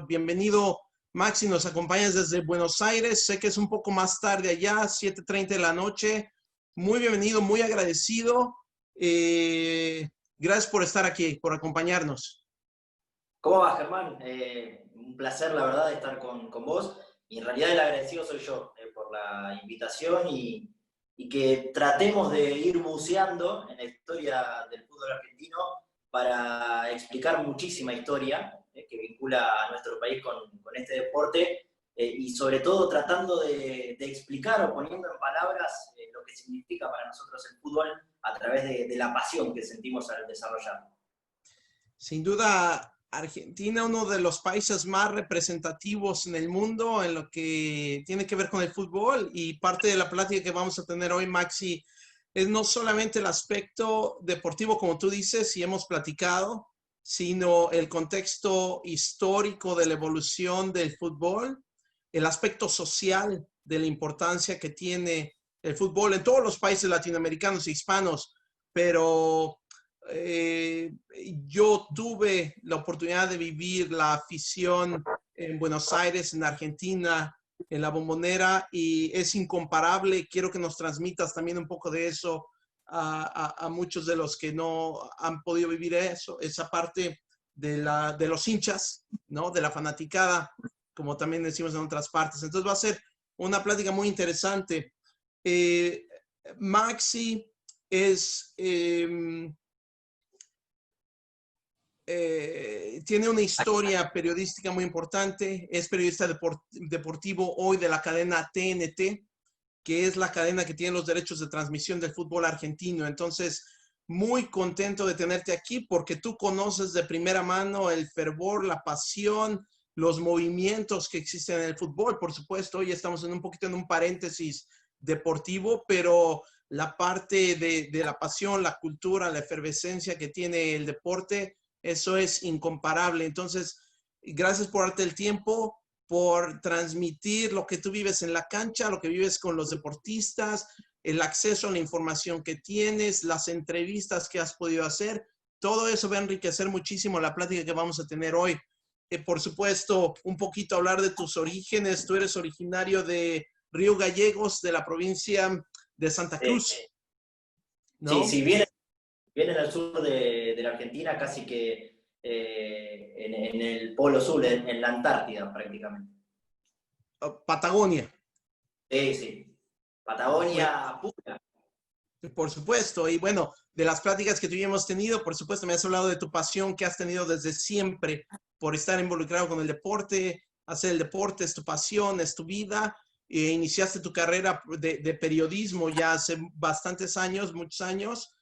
Bienvenido, Maxi, nos acompañas desde Buenos Aires. Sé que es un poco más tarde allá, 7:30 de la noche. Muy bienvenido, muy agradecido. Gracias por estar aquí, por acompañarnos. ¿Cómo va, Germán? Un placer, la verdad, estar con vos. Y en realidad el agradecido soy yo por la invitación y que tratemos de ir buceando en la historia del fútbol argentino para explicar muchísima historia que vincula a nuestro país con este deporte y sobre todo tratando de explicar o poniendo en palabras lo que significa para nosotros el fútbol a través de la pasión que sentimos al desarrollarlo. Sin duda, Argentina, uno de los países más representativos en el mundo en lo que tiene que ver con el fútbol, y parte de la plática que vamos a tener hoy, Maxi, es no solamente el aspecto deportivo, como tú dices, y hemos platicado, sino el contexto histórico de la evolución del fútbol, el aspecto social de la importancia que tiene el fútbol en todos los países latinoamericanos e hispanos, pero yo tuve la oportunidad de vivir la afición en Buenos Aires, en Argentina, en la Bombonera, y es incomparable. Quiero que nos transmitas también un poco de eso a muchos de los que no han podido vivir eso, esa parte de los hinchas, ¿no? De la fanaticada, como también decimos en otras partes. Entonces va a ser una plática muy interesante. Maxi es... tiene una historia periodística muy importante, es periodista deportivo hoy de la cadena TNT, que es la cadena que tiene los derechos de transmisión del fútbol argentino. Entonces, muy contento de tenerte aquí porque tú conoces de primera mano el fervor, la pasión, los movimientos que existen en el fútbol. Por supuesto, hoy estamos en un poquito en un paréntesis deportivo, pero la parte de la pasión, la cultura, la efervescencia que tiene el deporte, eso es incomparable. Entonces, gracias por darte el tiempo, por transmitir lo que tú vives en la cancha, lo que vives con los deportistas, el acceso a la información que tienes, las entrevistas que has podido hacer. Todo eso va a enriquecer muchísimo la plática que vamos a tener hoy. Por supuesto, un poquito hablar de tus orígenes. Tú eres originario de Río Gallegos, de la provincia de Santa Cruz, ¿no? Sí, viene al sur de la Argentina, casi que en el Polo Sur, en la Antártida prácticamente. Patagonia. Sí. Patagonia pura. Por supuesto. Y bueno, de las pláticas que tú y yo hemos tenido, por supuesto, me has hablado de tu pasión que has tenido desde siempre por estar involucrado con el deporte. Hacer el deporte es tu pasión, es tu vida. Iniciaste tu carrera de periodismo ya hace bastantes años, muchos años,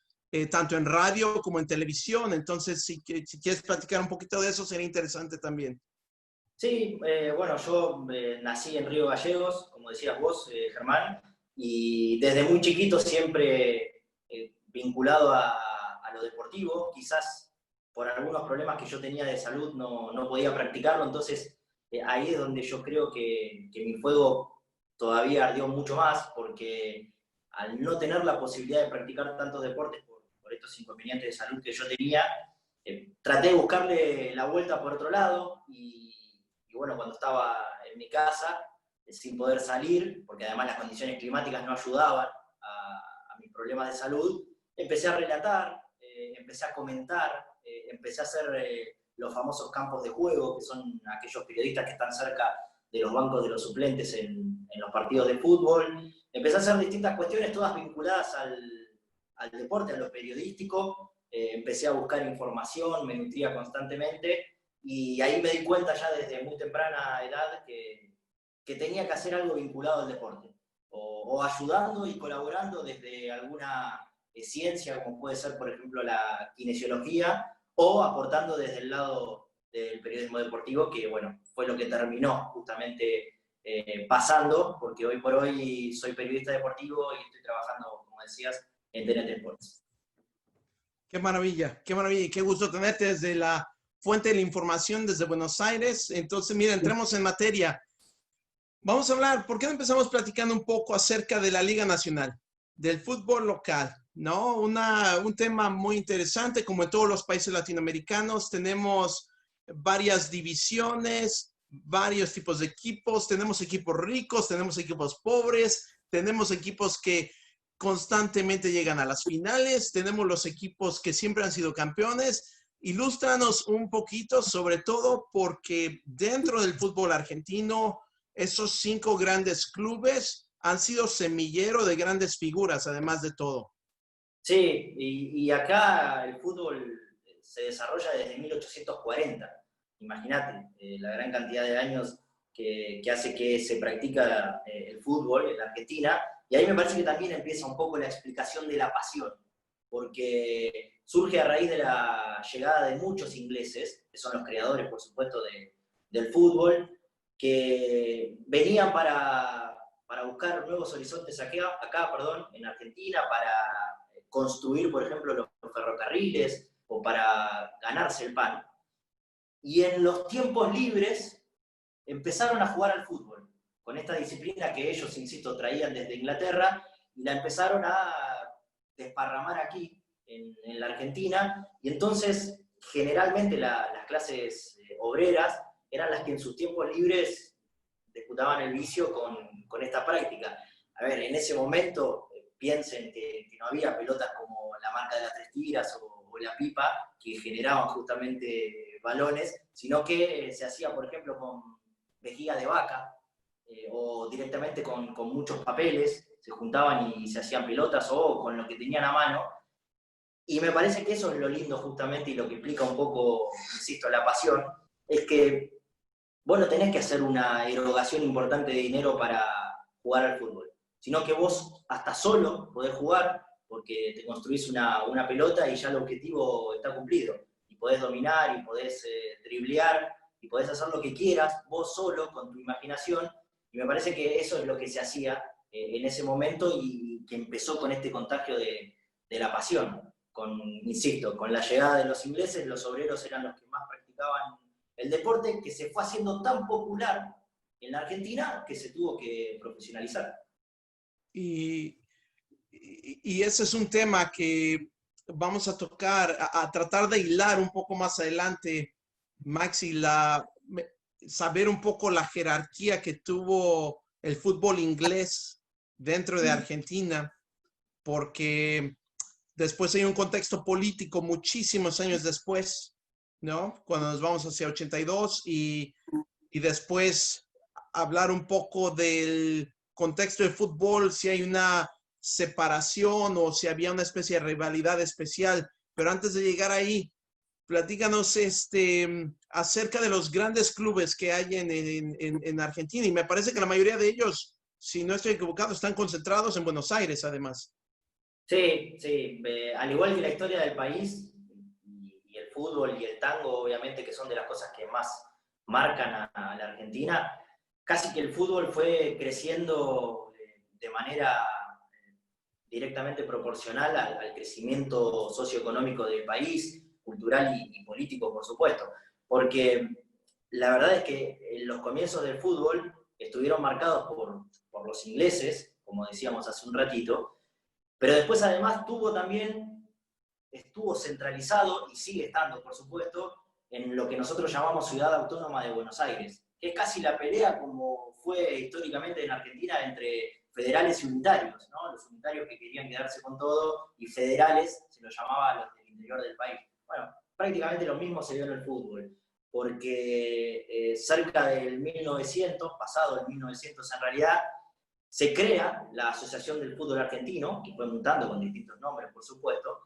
tanto en radio como en televisión. Entonces, si quieres platicar un poquito de eso, sería interesante también. Sí, bueno, yo nací en Río Gallegos, como decías vos, Germán, y desde muy chiquito siempre vinculado a lo deportivo. Quizás por algunos problemas que yo tenía de salud no podía practicarlo, entonces ahí es donde yo creo que mi fuego todavía ardió mucho más, porque al no tener la posibilidad de practicar tantos deportes por estos inconvenientes de salud que yo tenía, traté de buscarle la vuelta por otro lado y bueno, cuando estaba en mi casa, sin poder salir, porque además las condiciones climáticas no ayudaban a mis problemas de salud, empecé a relatar, empecé a comentar, empecé a hacer los famosos campos de juego, que son aquellos periodistas que están cerca de los bancos de los suplentes en los partidos de fútbol. Empecé a hacer distintas cuestiones, todas vinculadas al deporte, a lo periodístico. Empecé a buscar información, me nutría constantemente, y ahí me di cuenta ya desde muy temprana edad que tenía que hacer algo vinculado al deporte, o ayudando y colaborando desde alguna ciencia, como puede ser, por ejemplo, la kinesiología, o aportando desde el lado del periodismo deportivo, que bueno, fue lo que terminó justamente pasando, porque hoy por hoy soy periodista deportivo y estoy trabajando, como decías, en TNT Sports. Qué maravilla y qué gusto tenerte desde la fuente de la información desde Buenos Aires. Entonces, mira, entremos en materia. Vamos a hablar, ¿por qué no empezamos platicando un poco acerca de la Liga Nacional, del fútbol local, ¿no? Un tema muy interesante, como en todos los países latinoamericanos, tenemos varias divisiones, varios tipos de equipos. Tenemos equipos ricos, tenemos equipos pobres, tenemos equipos que constantemente llegan a las finales, tenemos los equipos que siempre han sido campeones. Ilústranos un poquito, sobre todo porque dentro del fútbol argentino, esos 5 grandes clubes han sido semillero de grandes figuras, además de todo. Sí, y acá el fútbol se desarrolla desde 1840. Imagínate la gran cantidad de años que hace que se practica el fútbol en la Argentina. Y ahí me parece que también empieza un poco la explicación de la pasión, porque surge a raíz de la llegada de muchos ingleses, que son los creadores, por supuesto, del fútbol, que venían para buscar nuevos horizontes acá, en Argentina, para construir, por ejemplo, los ferrocarriles o para ganarse el pan. Y en los tiempos libres empezaron a jugar al fútbol, con esta disciplina que ellos, insisto, traían desde Inglaterra, y la empezaron a desparramar aquí, en la Argentina, y entonces generalmente las clases obreras eran las que en sus tiempos libres disputaban el vicio con esta práctica. A ver, en ese momento piensen que no había pelotas como la marca de las Tres Tiras o la Pipa, que generaban justamente balones, sino que se hacía, por ejemplo, con vejiga de vaca, o directamente con muchos papeles, se juntaban y se hacían pelotas, o con lo que tenían a mano. Y me parece que eso es lo lindo justamente, y lo que implica un poco, insisto, la pasión, es que vos no tenés que hacer una erogación importante de dinero para jugar al fútbol, sino que vos hasta solo podés jugar, porque te construís una pelota y ya el objetivo está cumplido. Y podés dominar, y podés driblear, y podés hacer lo que quieras, vos solo, con tu imaginación. Y me parece que eso es lo que se hacía en ese momento, y que empezó con este contagio de la pasión. Insisto, con la llegada de los ingleses, los obreros eran los que más practicaban el deporte, que se fue haciendo tan popular en la Argentina que se tuvo que profesionalizar. Y ese es un tema que vamos a tocar, a tratar de hilar un poco más adelante, Maxi, saber un poco la jerarquía que tuvo el fútbol inglés dentro de Argentina, porque después hay un contexto político muchísimos años después, ¿no? Cuando nos vamos hacia 82 y después hablar un poco del contexto del fútbol, si hay una separación o si había una especie de rivalidad especial. Pero antes de llegar ahí, platícanos acerca de los grandes clubes que hay en Argentina. Y me parece que la mayoría de ellos, si no estoy equivocado, están concentrados en Buenos Aires, además. Sí, sí. Al igual que la historia del país, y el fútbol y el tango, obviamente, que son de las cosas que más marcan a la Argentina, casi que el fútbol fue creciendo de manera directamente proporcional al crecimiento socioeconómico del país, cultural y político, por supuesto. Porque la verdad es que los comienzos del fútbol estuvieron marcados por los ingleses, como decíamos hace un ratito, pero después además estuvo centralizado, y sigue estando, por supuesto, en lo que nosotros llamamos Ciudad Autónoma de Buenos Aires, que es casi la pelea, como fue históricamente en Argentina, entre federales y unitarios, ¿no? Los unitarios que querían quedarse con todo, y federales se los llamaba a los del interior del país. Bueno, prácticamente lo mismo se dio en el fútbol, porque cerca del 1900, pasado el 1900 en realidad, se crea la Asociación del Fútbol Argentino, que fue mutando con distintos nombres, por supuesto,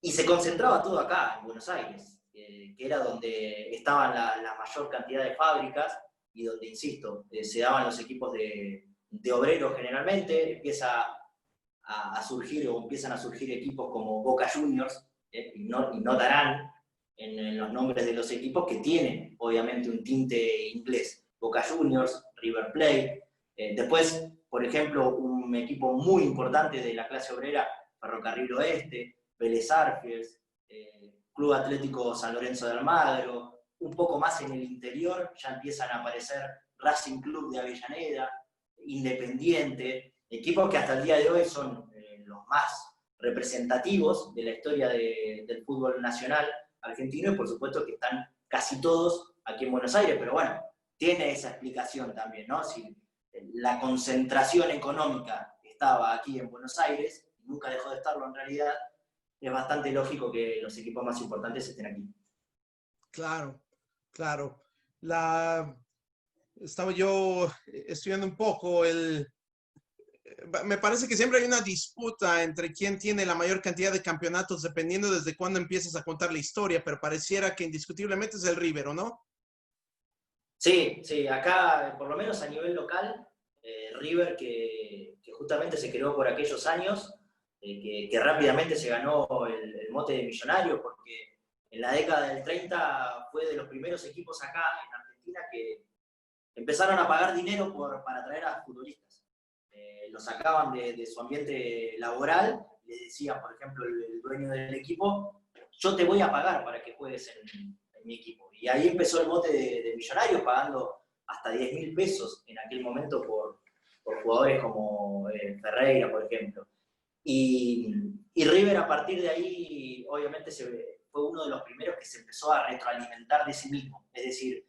y se concentraba todo acá, en Buenos Aires, que era donde estaban la mayor cantidad de fábricas, y donde, insisto, se daban los equipos de obreros generalmente. Empiezan a surgir equipos como Boca Juniors, y notarán en los nombres de los equipos que tienen, obviamente, un tinte inglés. Boca Juniors, River Plate. Después, por ejemplo, un equipo muy importante de la clase obrera, Ferrocarril Oeste, Vélez Arfiels, Club Atlético San Lorenzo de Almagro. Un poco más en el interior ya empiezan a aparecer Racing Club de Avellaneda, Independiente, equipos que hasta el día de hoy son los más representativos de la historia del fútbol nacional argentino, y por supuesto que están casi todos aquí en Buenos Aires, pero bueno, tiene esa explicación también, ¿no? Si la concentración económica estaba aquí en Buenos Aires, nunca dejó de estarlo en realidad, es bastante lógico que los equipos más importantes estén aquí. Claro, claro. Estaba yo estudiando un poco me parece que siempre hay una disputa entre quién tiene la mayor cantidad de campeonatos dependiendo desde cuándo empiezas a contar la historia, pero pareciera que indiscutiblemente es el River, ¿o no? Sí, sí, acá, por lo menos a nivel local, River, que justamente se creó por aquellos años, que rápidamente se ganó el mote de millonario, porque en la década del 30 fue de los primeros equipos acá en Argentina que empezaron a pagar dinero para traer a futbolistas. Los sacaban de su ambiente laboral, le decía, por ejemplo, el dueño del equipo, yo te voy a pagar para que juegues en mi equipo. Y ahí empezó el mote de millonario, pagando hasta 10.000 pesos en aquel momento por jugadores como Ferreira, por ejemplo. Y River a partir de ahí, obviamente, fue uno de los primeros que se empezó a retroalimentar de sí mismo. Es decir,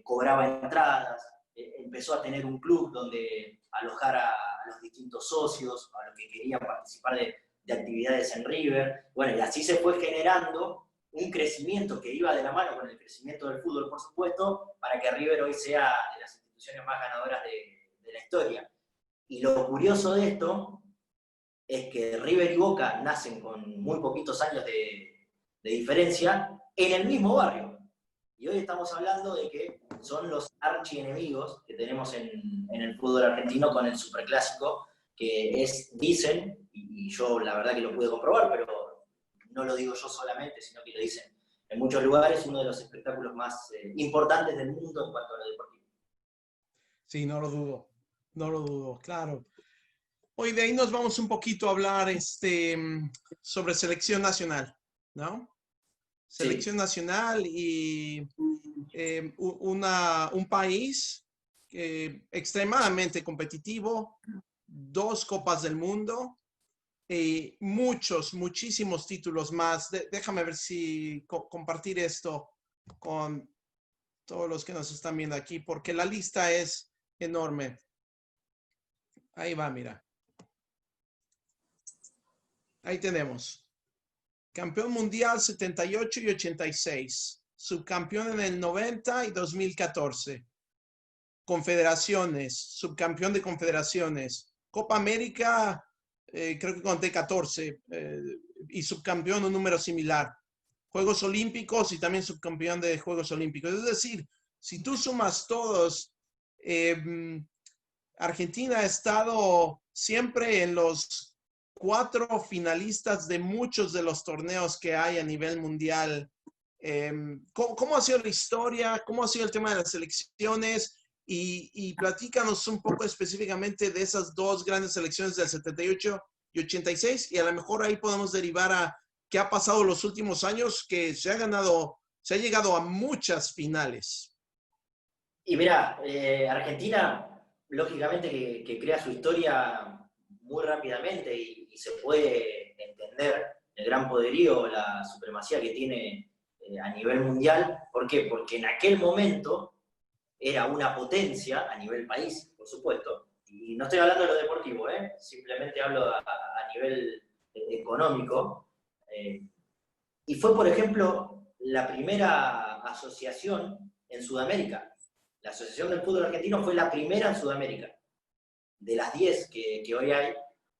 cobraba entradas, empezó a tener un club donde alojar a los distintos socios, a los que querían participar de actividades en River. Bueno, y así se fue generando un crecimiento que iba de la mano con el crecimiento del fútbol, por supuesto, para que River hoy sea de las instituciones más ganadoras de la historia. Y lo curioso de esto es que River y Boca nacen con muy poquitos años de diferencia en el mismo barrio. Y hoy estamos hablando de que son los archienemigos que tenemos en el fútbol argentino con el superclásico, que dicen, y yo la verdad que lo pude comprobar, pero no lo digo yo solamente, sino que lo dicen en muchos lugares, uno de los espectáculos más importantes del mundo en cuanto a lo deportivo. Sí, no lo dudo, claro. Hoy de ahí nos vamos un poquito a hablar sobre selección nacional, ¿no? Sí. Selección nacional y un país extremadamente competitivo, 2 Copas del Mundo y muchísimos títulos más. Déjame ver si compartir esto con todos los que nos están viendo aquí, porque la lista es enorme. Ahí va, mira. Ahí tenemos. Campeón mundial 78 y 86. Subcampeón en el 90 y 2014. Confederaciones, subcampeón de confederaciones. Copa América, creo que conté 14. Y subcampeón un número similar. Juegos Olímpicos y también subcampeón de Juegos Olímpicos. Es decir, si tú sumas todos, Argentina ha estado siempre en los 4 finalistas de muchos de los torneos que hay a nivel mundial. ¿Cómo ha sido la historia? ¿Cómo ha sido el tema de las selecciones? Y platícanos un poco específicamente de esas 2 grandes selecciones del 78 y 86 y a lo mejor ahí podemos derivar a qué ha pasado los últimos años, que se ha llegado a muchas finales. Y mirá, Argentina, lógicamente que crea su historia muy rápidamente y se puede entender el gran poderío, la supremacía que tiene a nivel mundial. ¿Por qué? Porque en aquel momento era una potencia a nivel país, por supuesto. Y no estoy hablando de lo deportivo, simplemente hablo a nivel económico. Y fue, por ejemplo, la primera asociación en Sudamérica. La Asociación del Fútbol Argentino fue la primera en Sudamérica, de las 10 que hoy hay,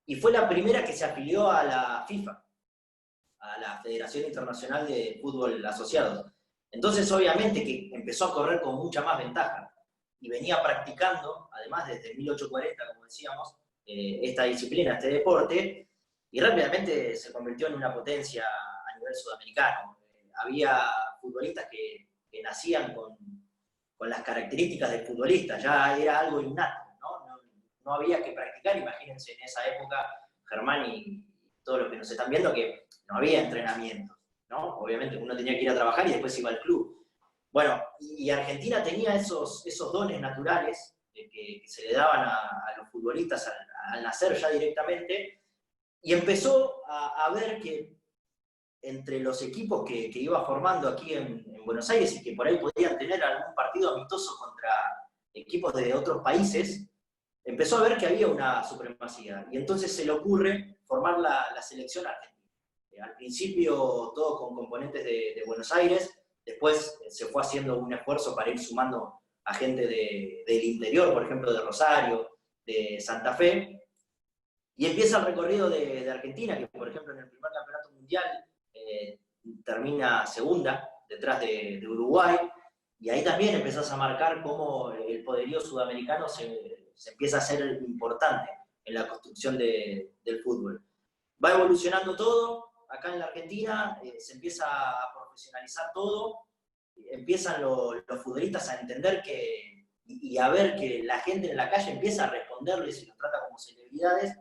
y fue la primera que se afilió a la FIFA, a la Federación Internacional de Fútbol Asociados. Entonces, obviamente que empezó a correr con mucha más ventaja y venía practicando, además desde 1840, como decíamos, esta disciplina, este deporte, y rápidamente se convirtió en una potencia a nivel sudamericano. Había futbolistas que nacían con las características del futbolista, ya era algo innato, no había que practicar. Imagínense en esa época, Germán y todos los que nos están viendo, que no había entrenamientos, ¿no? Obviamente uno tenía que ir a trabajar y después iba al club. Bueno, y Argentina tenía esos dones naturales que se le daban a los futbolistas al nacer ya directamente, y empezó a ver que entre los equipos que iba formando aquí en Buenos Aires y que por ahí podían tener algún partido amistoso contra equipos de otros países, empezó a ver que había una supremacía. Y entonces se le ocurre formar la selección argentina. Al principio todo con componentes de Buenos Aires, después se fue haciendo un esfuerzo para ir sumando a gente del interior, por ejemplo, de Rosario, de Santa Fe, y empieza el recorrido de Argentina, que por ejemplo en el primer campeonato mundial termina segunda, detrás de Uruguay, y ahí también empezás a marcar cómo el poderío sudamericano se empieza a hacer importante en la construcción del fútbol. Va evolucionando todo, acá en la Argentina se empieza a profesionalizar todo, empiezan los futbolistas a entender y a ver que la gente en la calle empieza a responderles y los trata como celebridades,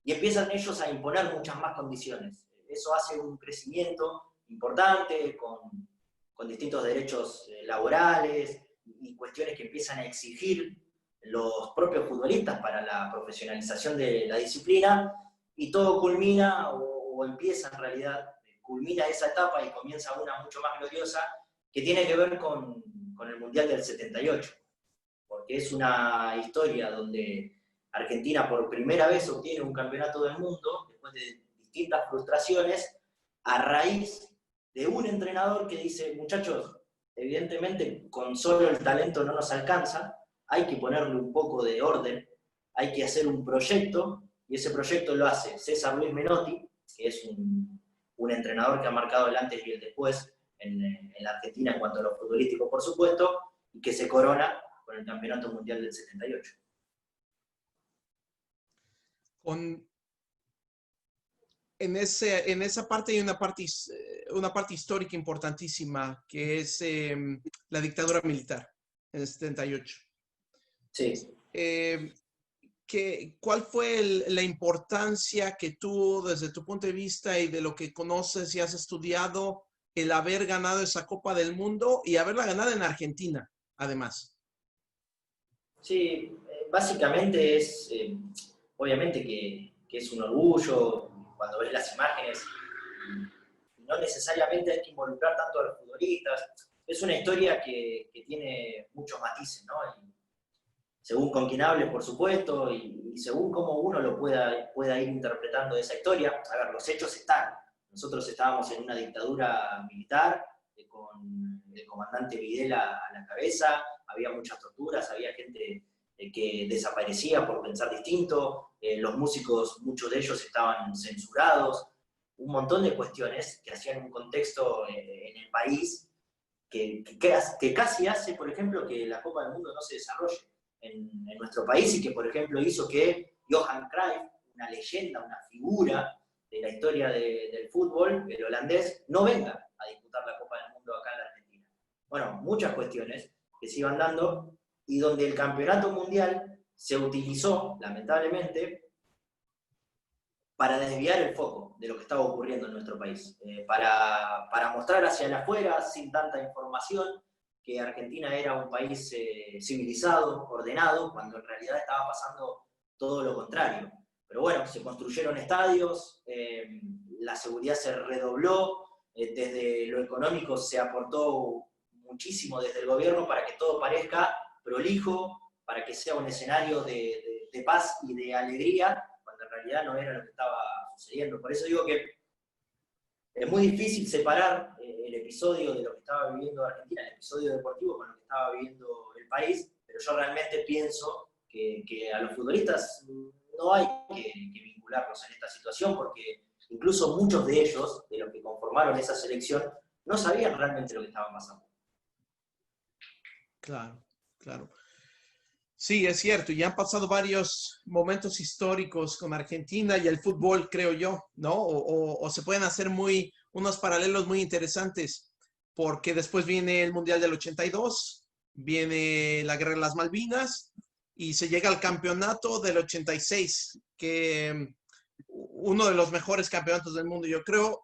y empiezan ellos a imponer muchas más condiciones. Eso hace un crecimiento importante, con distintos derechos laborales y cuestiones que empiezan a exigir los propios futbolistas para la profesionalización de la disciplina, y todo culmina, o empieza en realidad, culmina esa etapa y comienza una mucho más gloriosa, que tiene que ver con el Mundial del 78, porque es una historia donde Argentina por primera vez obtiene un campeonato del mundo, después de distintas frustraciones, a raíz de un entrenador que dice, muchachos, evidentemente con solo el talento no nos alcanza, hay que ponerle un poco de orden, hay que hacer un proyecto, y ese proyecto lo hace César Luis Menotti, que es un entrenador que ha marcado el antes y el después en la Argentina en cuanto a lo futbolístico, por supuesto, y que se corona con el Campeonato Mundial del 78. En esa parte hay una parte histórica importantísima, que es la dictadura militar en el 78. Sí. ¿Cuál fue la importancia que tuvo desde tu punto de vista y de lo que conoces y has estudiado el haber ganado esa Copa del Mundo y haberla ganado en Argentina, además? Sí, básicamente es, obviamente que es un orgullo cuando ves las imágenes, y no necesariamente hay que involucrar tanto a los futbolistas. Es una historia que tiene muchos matices, ¿no? Y según con quién hables, por supuesto, y según cómo uno lo pueda ir interpretando esa historia. A ver, los hechos están. Nosotros estábamos en una dictadura militar, con el comandante Videla a la cabeza, había muchas torturas, había gente que desaparecía por pensar distinto, los músicos, muchos de ellos estaban censurados, un montón de cuestiones que hacían un contexto en el país que casi hace, por ejemplo, que la Copa del Mundo no se desarrolle en nuestro país, y que, por ejemplo, hizo que Johan Cruyff, una leyenda, una figura de la historia del fútbol, el holandés, no venga a disputar la Copa del Mundo acá en la Argentina. Bueno, muchas cuestiones que se iban dando, y donde el campeonato mundial se utilizó, lamentablemente, para desviar el foco de lo que estaba ocurriendo en nuestro país, para mostrar hacia el afuera, sin tanta información, que Argentina era un país civilizado, ordenado, cuando en realidad estaba pasando todo lo contrario. Pero bueno, se construyeron estadios, la seguridad se redobló, desde lo económico se aportó muchísimo desde el gobierno para que todo parezca prolijo, para que sea un escenario de paz y de alegría, cuando en realidad no era lo que estaba sucediendo. Por eso digo que es muy difícil separar el episodio de lo que estaba viviendo Argentina, el episodio deportivo, con lo que estaba viviendo el país, pero yo realmente pienso que a los futbolistas no hay que vincularlos en esta situación, porque incluso muchos de ellos, de los que conformaron esa selección, no sabían realmente lo que estaba pasando. Claro, claro. Sí, es cierto, y han pasado varios momentos históricos con Argentina y el fútbol, creo yo, ¿no? O se pueden hacer unos paralelos muy interesantes, porque después viene el Mundial del 82, viene la Guerra de las Malvinas y se llega al campeonato del 86, que uno de los mejores campeonatos del mundo, yo creo.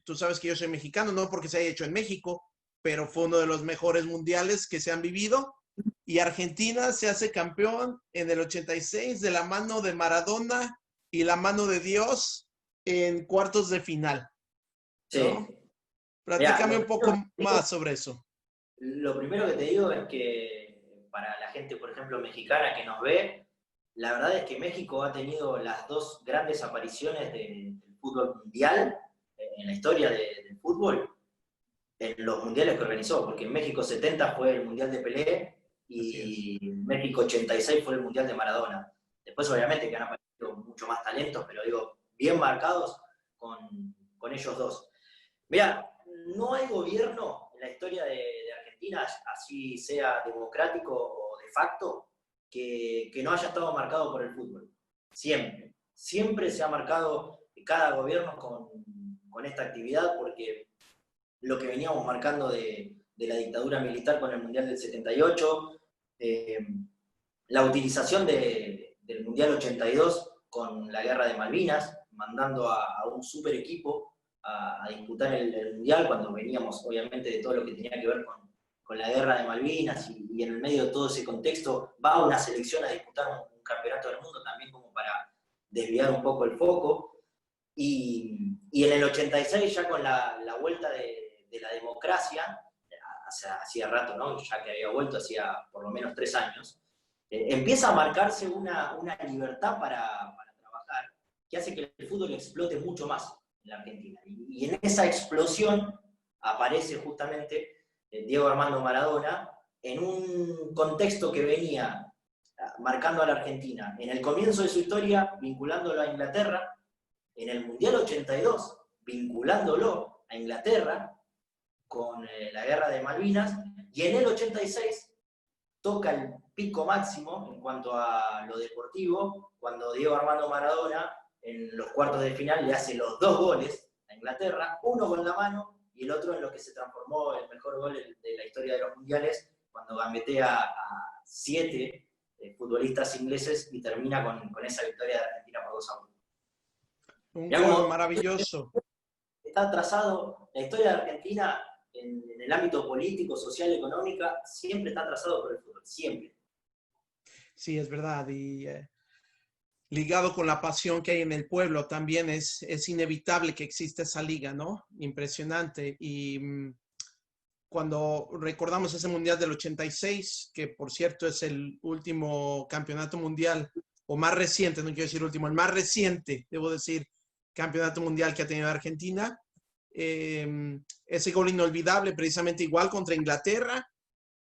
Tú sabes que yo soy mexicano, no porque se haya hecho en México, pero fue uno de los mejores mundiales que se han vivido. Y Argentina se hace campeón en el 86 de la mano de Maradona y la mano de Dios en cuartos de final. ¿no? Sí. Mirá, Platícame un poco más sobre eso. lo primero que te digo es que para la gente, por ejemplo, mexicana que nos ve, la verdad es que México ha tenido las dos grandes apariciones del fútbol mundial en la historia del fútbol, en los mundiales que organizó, porque en México 70 fue el Mundial de Pelé Así es. y en México 86 fue el Mundial de Maradona. Después obviamente que han aparecido mucho más talentos, pero digo, bien marcados con ellos dos. Mira, no hay gobierno en la historia de Argentina, así sea democrático o de facto, que no haya estado marcado por el fútbol. Siempre. Siempre se ha marcado cada gobierno con esta actividad porque lo que veníamos marcando de la dictadura militar con el Mundial del 78, eh, la utilización del Mundial 82 con la guerra de Malvinas, mandando a un super equipo a disputar el Mundial cuando veníamos obviamente de todo lo que tenía que ver con la guerra de Malvinas y en el medio de todo ese contexto va una selección a disputar un campeonato del mundo también como para desviar un poco el foco. Y en el 86 ya con la vuelta de la democracia, hacía rato, ¿no? Ya que había vuelto, hacía por lo menos 3 años, empieza a marcarse una libertad para trabajar que hace que el fútbol explote mucho más en la Argentina. Y en esa explosión aparece justamente Diego Armando Maradona en un contexto que venía marcando a la Argentina en el comienzo de su historia, vinculándolo a Inglaterra, en el Mundial 82, vinculándolo a Inglaterra con la guerra de Malvinas, y en el 86 toca el pico máximo en cuanto a lo deportivo, cuando Diego Armando Maradona en los cuartos de final le hace los 2 goles a Inglaterra, uno con la mano y el otro en lo que se transformó el mejor gol de la historia de los mundiales, cuando gambetea a 7 futbolistas ingleses y termina con esa victoria de Argentina por 2-1. Un Mirá gol cómo maravilloso. está trazado la historia de Argentina en el ámbito político, social, económica, siempre está trazado por el fútbol, siempre. Sí, es verdad. Y ligado con la pasión que hay en el pueblo, también es inevitable que exista esa liga, ¿no? Impresionante. Y cuando recordamos ese Mundial del 86, que por cierto es el último campeonato mundial, o más reciente, no quiero decir último, el más reciente, debo decir, campeonato mundial que ha tenido Argentina, ese gol inolvidable, precisamente igual contra Inglaterra,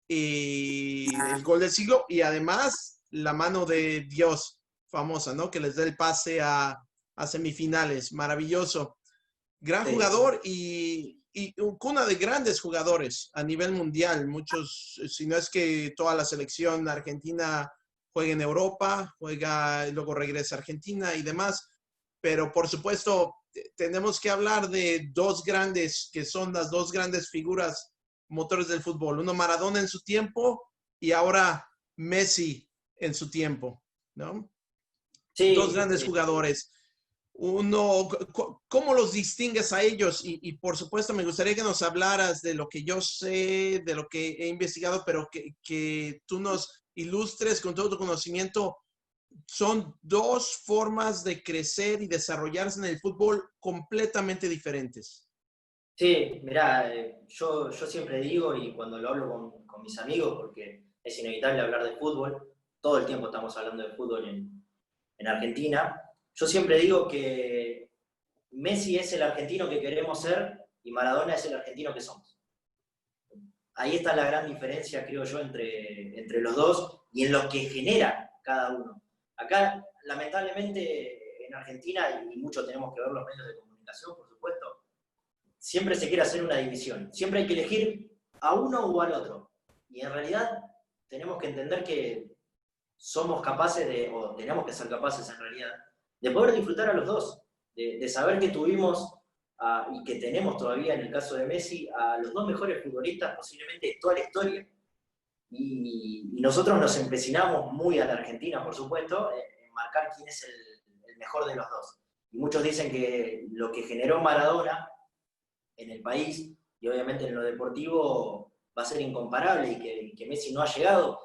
y el gol del siglo, y además la mano de Dios famosa, ¿no? Que les da el pase a semifinales, maravilloso. Gran Sí. jugador y cuna de grandes jugadores a nivel mundial. Muchos, si no es que toda la selección argentina juega en Europa, juega, luego regresa a Argentina y demás. Pero por supuesto, tenemos que hablar de dos grandes, que son las dos grandes figuras motores del fútbol. Uno Maradona en su tiempo y ahora Messi en su tiempo, ¿no? Dos Sí, grandes jugadores. Uno, ¿cómo los distingues a ellos? Por supuesto, me gustaría que nos hablaras de lo que yo sé, de lo que he investigado, pero que tú nos ilustres con todo tu conocimiento. Son dos formas de crecer y desarrollarse en el fútbol completamente diferentes. sí, mirá, yo siempre digo, y cuando lo hablo con mis amigos, porque es inevitable hablar de fútbol, todo el tiempo estamos hablando de fútbol en Argentina, yo siempre digo que Messi es el argentino que queremos ser y Maradona es el argentino que somos. Ahí está la gran diferencia, creo yo, entre los dos y en lo que genera cada uno. Acá, lamentablemente, en Argentina, y mucho tenemos que ver los medios de comunicación, por supuesto, siempre se quiere hacer una división. Siempre hay que elegir a uno o al otro. Y en realidad tenemos que entender que somos capaces o tenemos que ser capaces en realidad, de poder disfrutar a los dos, de saber que tuvimos y que tenemos todavía en el caso de Messi a los dos mejores futbolistas posiblemente de toda la historia. Y nosotros nos empecinamos muy a la Argentina, por supuesto, en marcar quién es el mejor de los dos. Y muchos dicen que lo que generó Maradona en el país y obviamente en lo deportivo va a ser incomparable y que Messi no ha llegado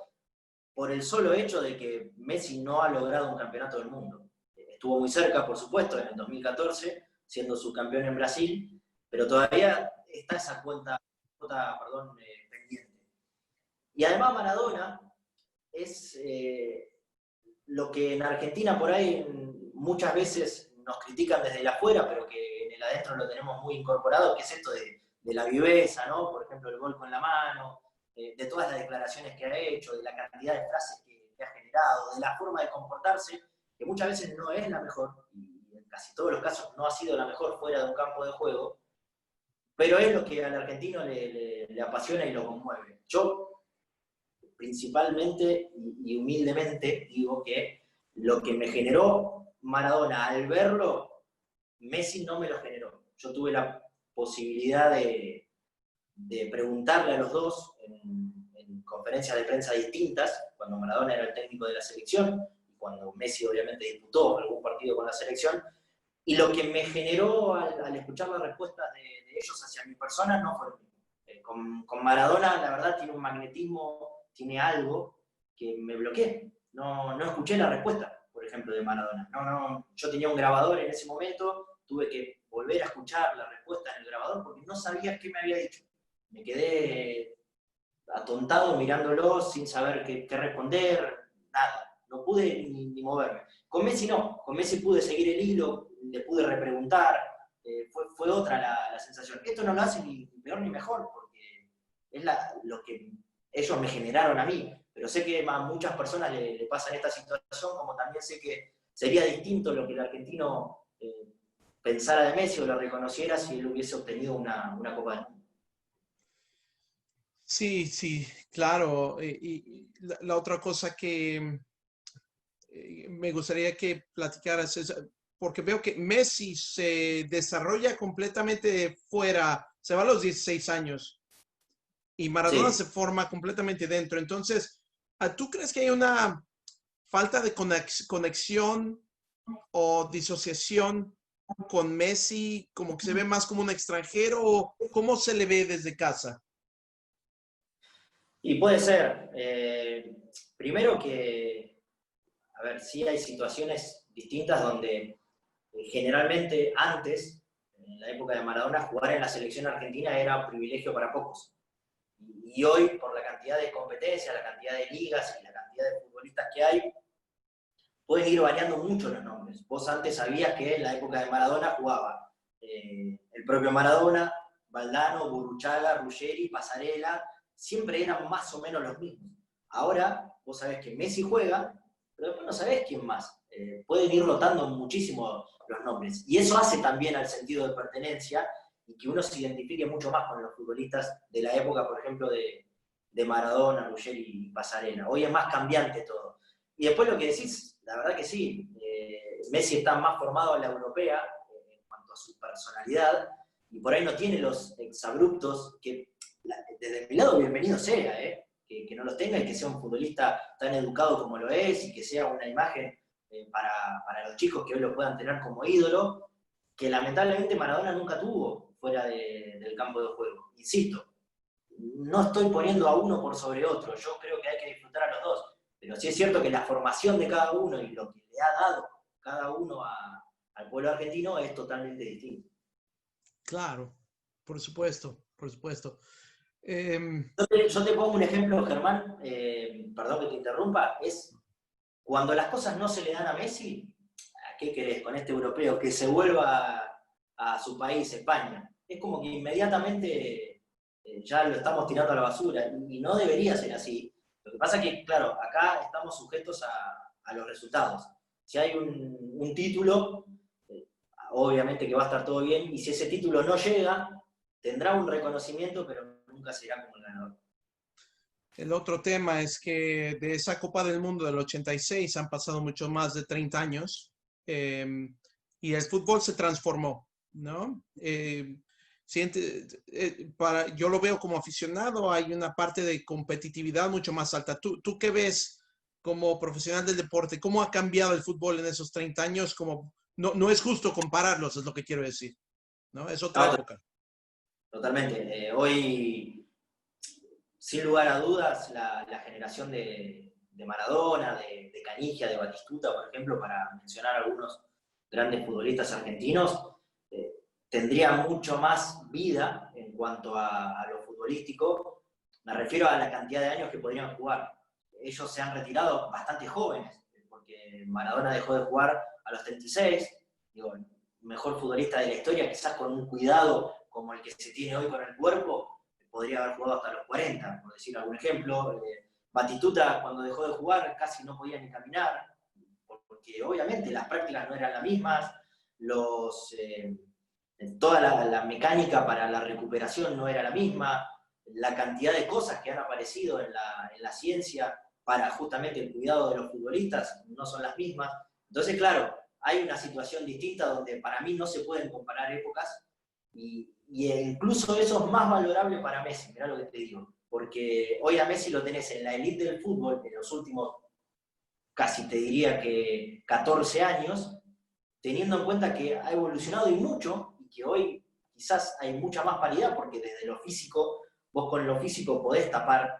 por el solo hecho de que Messi no ha logrado un campeonato del mundo. Estuvo muy cerca, por supuesto, en el 2014, siendo subcampeón en Brasil, pero todavía está esa pendiente. Y además Maradona es lo que en Argentina por ahí muchas veces nos critican desde el afuera, pero que en el adentro lo tenemos muy incorporado, que es esto de la viveza, ¿no? Por ejemplo, el gol con la mano, de todas las declaraciones que ha hecho, de la cantidad de frases que ha generado, de la forma de comportarse, que muchas veces no es la mejor, y en casi todos los casos no ha sido la mejor fuera de un campo de juego, pero es lo que al argentino le apasiona y lo conmueve. Yo, principalmente y humildemente, digo que lo que me generó Maradona al verlo, Messi no me lo generó. Yo tuve la posibilidad de preguntarle a los dos en conferencias de prensa distintas, cuando Maradona era el técnico de la selección, y cuando Messi obviamente disputó algún partido con la selección, y lo que me generó al escuchar las respuestas de ellos hacia mi persona no fue lo mismo. Con Maradona, la verdad, tiene un magnetismo, tiene algo que me bloqueé. No escuché la respuesta, por ejemplo, de Maradona. Yo tenía un grabador en ese momento, tuve que volver a escuchar la respuesta en el grabador porque no sabía qué me había dicho. Me quedé atontado mirándolo sin saber qué responder, nada. No pude ni moverme. Con Messi no, con Messi pude seguir el hilo, le pude repreguntar, fue otra la sensación. Esto no lo hace ni peor ni mejor, porque es lo que ellos me generaron a mí, pero sé que a muchas personas le pasan esta situación, como también sé que sería distinto lo que el argentino pensara de Messi o lo reconociera si él hubiese obtenido una Copa del Mundo. Sí, sí, claro. Y la otra cosa que me gustaría que platicaras es, porque veo que Messi se desarrolla completamente fuera, se va a los 16 años y Maradona se Sí. forma completamente dentro. Entonces, ¿tú crees que hay una falta de conexión o disociación con Messi, como que se ve más como un extranjero, o cómo se le ve desde casa? Y puede ser, primero que, a ver, sí hay situaciones distintas donde generalmente antes, en la época de Maradona, jugar en la selección argentina era un privilegio para pocos. Y hoy, por la cantidad de competencias, la cantidad de ligas y la cantidad de futbolistas que hay, pueden ir variando mucho los nombres. Vos antes sabías que en la época de Maradona jugaba el propio Maradona, Valdano, Burruchaga, Ruggeri, Pasarela, siempre eran más o menos los mismos. Ahora vos sabés que Messi juega, pero después no sabés quién más. Pueden ir rotando muchísimo los nombres. Y eso hace también al sentido de pertenencia y que uno se identifique mucho más con los futbolistas de la época, por ejemplo, de Maradona, Ruggeri y Pasarela. Hoy es más cambiante todo. Y después lo que decís, la verdad que sí, Messi está más formado a la europea en cuanto a su personalidad y por ahí no tiene los exabruptos que desde mi lado bienvenido sea, que no los tenga y que sea un futbolista tan educado como lo es y que sea una imagen para los chicos que hoy lo puedan tener como ídolo, que lamentablemente Maradona nunca tuvo fuera del campo de juego. Insisto, no estoy poniendo a uno por sobre otro, yo creo que hay que disfrutar a los dos, pero sí es cierto que la formación de cada uno y lo que le ha dado cada uno al pueblo argentino es totalmente distinto. Claro, por supuesto, por supuesto. Em, Yo te pongo un ejemplo, Germán, perdón que te interrumpa, es cuando las cosas no se le dan a Messi, ¿qué querés con este europeo? Que se vuelva a su país, España. Es como que inmediatamente ya lo estamos tirando a la basura y no debería ser así. Lo que pasa es que, claro, acá estamos sujetos a los resultados. Si hay un título, eh, obviamente que va a estar todo bien, y si ese título no llega, tendrá un reconocimiento, pero nunca será como el ganador. el otro tema es que de esa Copa del Mundo del 86 han pasado mucho más de 30 años, y el fútbol se transformó, ¿no? Yo lo veo como aficionado, hay una parte de competitividad mucho más alta. ¿Tú qué ves como profesional del deporte? ¿Cómo ha cambiado el fútbol en esos 30 años? Como, no es justo compararlos, es lo que quiero decir, ¿no? Es otra No, época. totalmente. Hoy, sin lugar a dudas, la generación de Maradona, de Canigia, de Batistuta, por ejemplo, para mencionar algunos grandes futbolistas argentinos, tendría mucho más vida en cuanto a lo futbolístico. Me refiero a la cantidad de años que podrían jugar. Ellos se han retirado bastante jóvenes, porque Maradona dejó de jugar a los 36, digo, mejor futbolista de la historia, quizás con un cuidado como el que se tiene hoy con el cuerpo, podría haber jugado hasta los 40, por decir algún ejemplo. Batistuta, cuando dejó de jugar, casi no podía ni caminar, porque obviamente las prácticas no eran las mismas, toda la mecánica para la recuperación no era la misma, la cantidad de cosas que han aparecido en la ciencia para justamente el cuidado de los futbolistas no son las mismas. Entonces, claro, hay una situación distinta donde para mí no se pueden comparar épocas y incluso eso es más valorable para Messi, mirá lo que te digo, porque hoy a Messi lo tenés en la elite del fútbol en los últimos, casi te diría que 14 años, teniendo en cuenta que ha evolucionado y mucho, y que hoy quizás hay mucha más paridad, porque desde lo físico, vos con lo físico podés tapar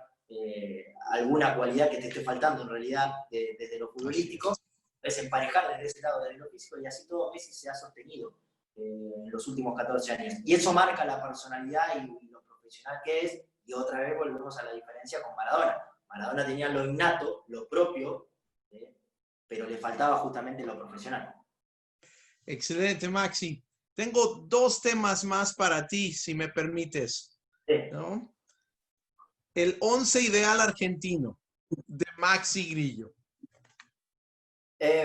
alguna cualidad que te esté faltando en realidad desde lo futbolístico, es emparejar desde ese lado, desde lo físico, y así todo Messi se ha sostenido en los últimos 14 años. Y eso marca la personalidad y lo profesional que es, y otra vez volvemos a la diferencia con Maradona. Maradona tenía lo innato, lo propio, pero le faltaba justamente lo profesional. Excelente, Maxi. Tengo dos temas más para ti, si me permites. Sí. ¿No? El 11 ideal argentino de Maxi Grillo.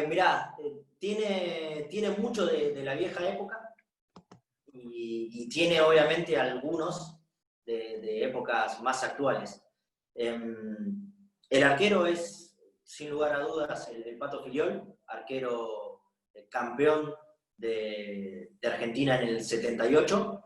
Mirá, tiene mucho de la vieja época y tiene obviamente algunos de épocas más actuales. El arquero es, sin lugar a dudas, el Pato Filiol, arquero campeón de Argentina en el 78.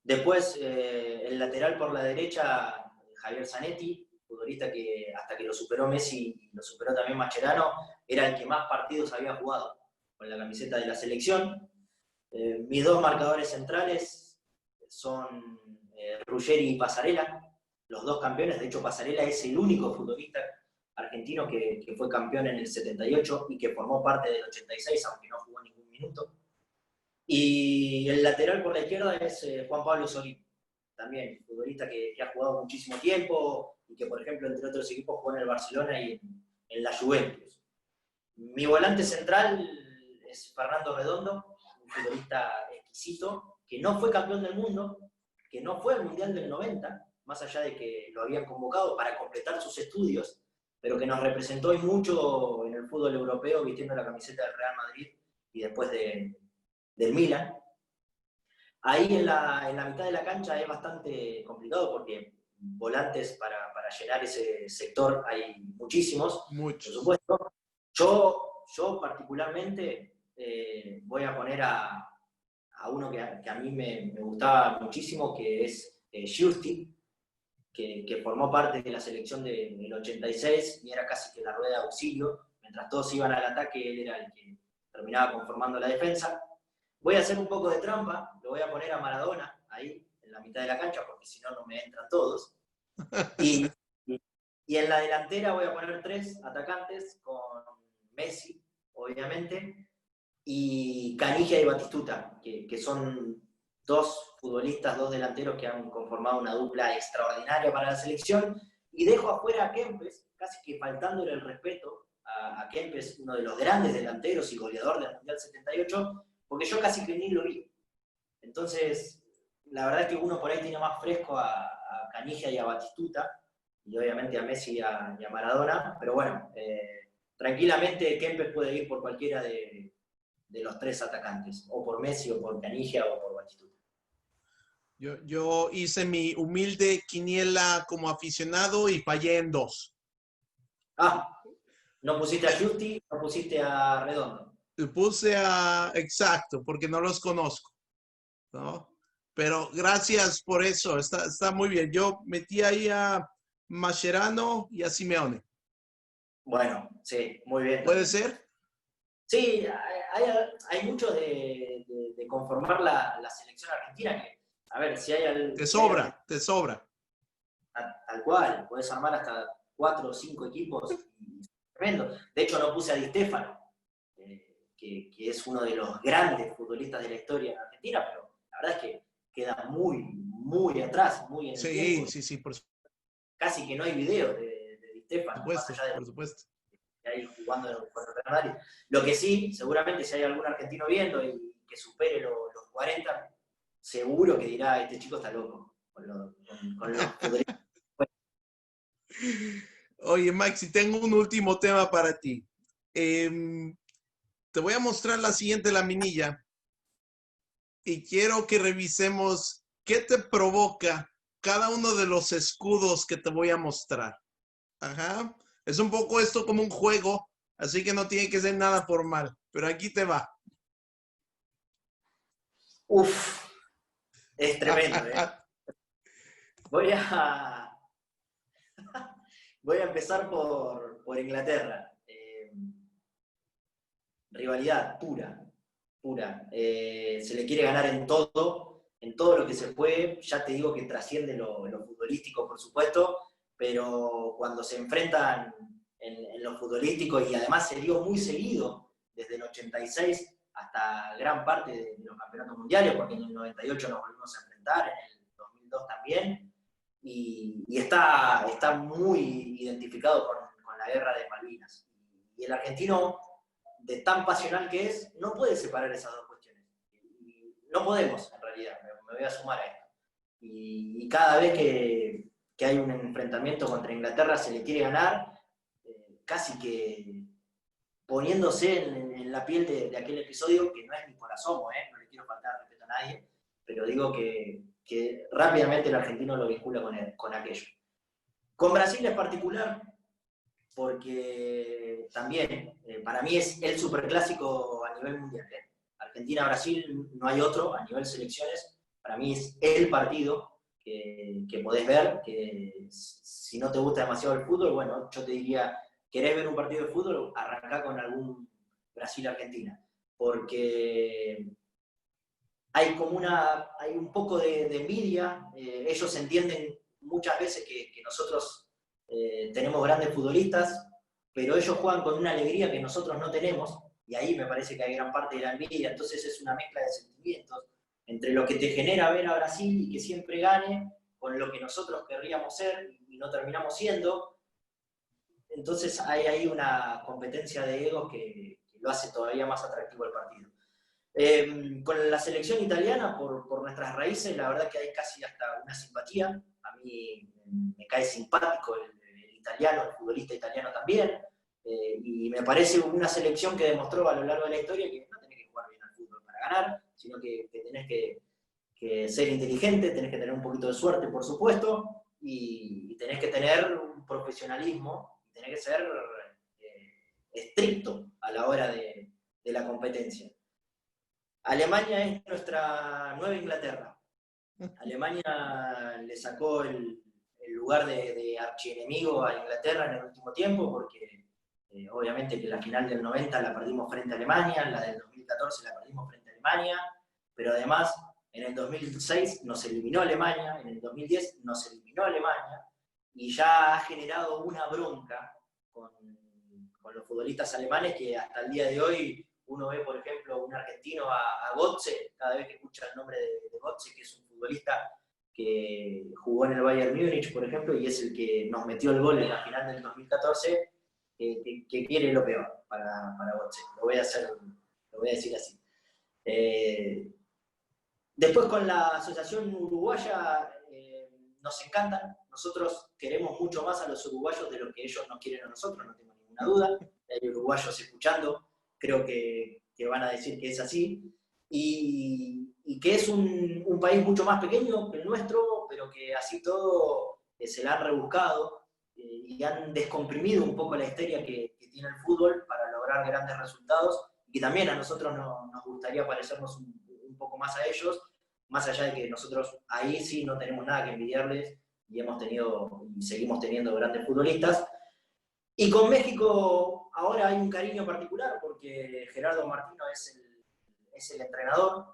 Después, el lateral por la derecha, Javier Zanetti, futbolista que hasta que lo superó Messi y lo superó también Mascherano, era el que más partidos había jugado con la camiseta de la selección. Mis dos marcadores centrales son Ruggeri y Pasarela, los dos campeones. De hecho, Pasarela es el único futbolista argentino que fue campeón en el 78 y que formó parte del 86, aunque no jugó ningún minuto. Y el lateral por la izquierda es Juan Pablo Sorín, también futbolista que ha jugado muchísimo tiempo y que, por ejemplo, entre otros equipos jugó en el Barcelona y en la Juventus. Mi volante central es Fernando Redondo, un futbolista exquisito, que no fue campeón del mundo, que no fue al Mundial del 90, más allá de que lo habían convocado para completar sus estudios, pero que nos representó y mucho en el fútbol europeo vistiendo la camiseta del Real Madrid y después del Milan. Ahí en la mitad de la cancha es bastante complicado porque volantes para llenar ese sector hay muchísimos, Muchos. por supuesto. Yo particularmente voy a poner a uno que a mí me gustaba muchísimo, que es Giusti, que formó parte de la selección del 86 y era casi que la rueda de auxilio. Mientras todos iban al ataque, él era el que terminaba conformando la defensa. Voy a hacer un poco de trampa, lo voy a poner a Maradona ahí, en la mitad de la cancha, porque si no, no me entran todos. Y en la delantera voy a poner 3 atacantes, con Messi, obviamente, y Canigia y Batistuta, que son 2 futbolistas, 2 delanteros que han conformado una dupla extraordinaria para la selección. Y dejo afuera a Kempes, casi que faltándole el respeto a Kempes, uno de los grandes delanteros y goleador del Mundial 78, porque yo casi que ni lo vi. Entonces, la verdad es que uno por ahí tiene más fresco a Canigia y a Batistuta, y obviamente a Messi y a Maradona, pero bueno, tranquilamente Kempes puede ir por cualquiera de los 3 atacantes, o por Messi, o por Canigia, o por Batistuta. Yo hice mi humilde quiniela como aficionado y fallé en 2. No pusiste a Giusti, no pusiste a Redondo. Puse exacto, porque no los conozco, ¿no? Pero gracias por eso, está muy bien. Yo metí ahí a Mascherano y a Simeone. Bueno, sí, muy bien. ¿Puede ser? Sí, hay mucho de conformar la selección argentina que, a ver, si hay... Te sobra, te sobra. Tal cual, podés armar hasta 4 o 5 equipos. Tremendo. De hecho, no puse a Di Stéfano. que es uno de los grandes futbolistas de la historia en Argentina, pero la verdad es que queda muy, muy atrás, muy en el tiempo. Sí, por Casi que no hay videos de Di Stéfano, más allá de por supuesto. que hay jugando con el Real Madrid. Lo que sí, seguramente si hay algún argentino viendo y que supere los 40, seguro que dirá, este chico está loco con los futbolistas. Oye, Maxi, tengo un último tema para ti. Te voy a mostrar la siguiente laminilla y quiero que revisemos qué te provoca cada uno de los escudos que te voy a mostrar. Ajá. Es un poco esto como un juego, así que no tiene que ser nada formal, pero aquí te va. Uf, es tremendo, ¿eh? Voy a empezar por Inglaterra. Rivalidad pura, pura. Se le quiere ganar en todo lo que se puede. Ya te digo que trasciende lo futbolístico, por supuesto, pero cuando se enfrentan en lo futbolístico, y además se dio muy seguido desde el 86 hasta gran parte de los campeonatos mundiales, porque en el 98 nos volvimos a enfrentar, en el 2002 también, y está muy identificado con la guerra de Malvinas. Y el argentino, de tan pasional que es, no puede separar esas dos cuestiones. No podemos, en realidad, me voy a sumar a esto. Y cada vez que hay un enfrentamiento contra Inglaterra se le quiere ganar, casi que poniéndose en la piel de aquel episodio, que no es ni por asomo, no le quiero faltar respeto a nadie, pero digo que rápidamente el argentino lo vincula con aquello. Con Brasil es particular, porque también para mí es el superclásico a nivel mundial. Argentina-Brasil no hay otro a nivel selecciones. Para mí es el partido que podés ver, que si no te gusta demasiado el fútbol, bueno, yo te diría, ¿querés ver un partido de fútbol? Arrancá con algún Brasil-Argentina, porque hay un poco de envidia. Ellos entienden muchas veces que nosotros tenemos grandes futbolistas, pero ellos juegan con una alegría que nosotros no tenemos, y ahí me parece que hay gran parte de la envidia. Entonces es una mezcla de sentimientos entre lo que te genera ver a Brasil y que siempre gane, con lo que nosotros querríamos ser y no terminamos siendo. Entonces hay ahí una competencia de egos que lo hace todavía más atractivo el partido. Con la selección italiana, por nuestras raíces, la verdad que hay casi hasta una simpatía. A mí me cae simpático el italiano, el futbolista italiano también, y me parece una selección que demostró a lo largo de la historia que no tenés que jugar bien al fútbol para ganar, sino que tenés que ser inteligente, tenés que tener un poquito de suerte, por supuesto, y tenés que tener un profesionalismo, y tenés que ser estricto a la hora de la competencia. Alemania es nuestra nueva Inglaterra. Alemania le sacó el lugar de archienemigo a Inglaterra en el último tiempo, porque obviamente que la final del 90 la perdimos frente a Alemania, la del 2014 la perdimos frente a Alemania, pero además en el 2006 nos eliminó Alemania, en el 2010 nos eliminó Alemania, y ya ha generado una bronca con los futbolistas alemanes que hasta el día de hoy uno ve, por ejemplo, un argentino a Götze, cada vez que escucha el nombre de Götze, que es un futbolista que jugó en el Bayern Múnich, por ejemplo, y es el que nos metió el gol en la final del 2014, que quiere lo peor para Götze. Lo voy a decir así. Después con la Asociación Uruguaya nos encantan. Nosotros queremos mucho más a los uruguayos de lo que ellos nos quieren a nosotros, no tengo ninguna duda. Hay uruguayos escuchando, creo que van a decir que es así, y que es un país mucho más pequeño que el nuestro, pero que así todo se la han rebuscado y han descomprimido un poco la histeria que tiene el fútbol para lograr grandes resultados, y que también a nosotros nos gustaría parecernos un poco más a ellos, más allá de que nosotros ahí sí no tenemos nada que envidiarles, y hemos tenido y seguimos teniendo grandes futbolistas. Y con México ahora hay un cariño particular porque Gerardo Martino es el entrenador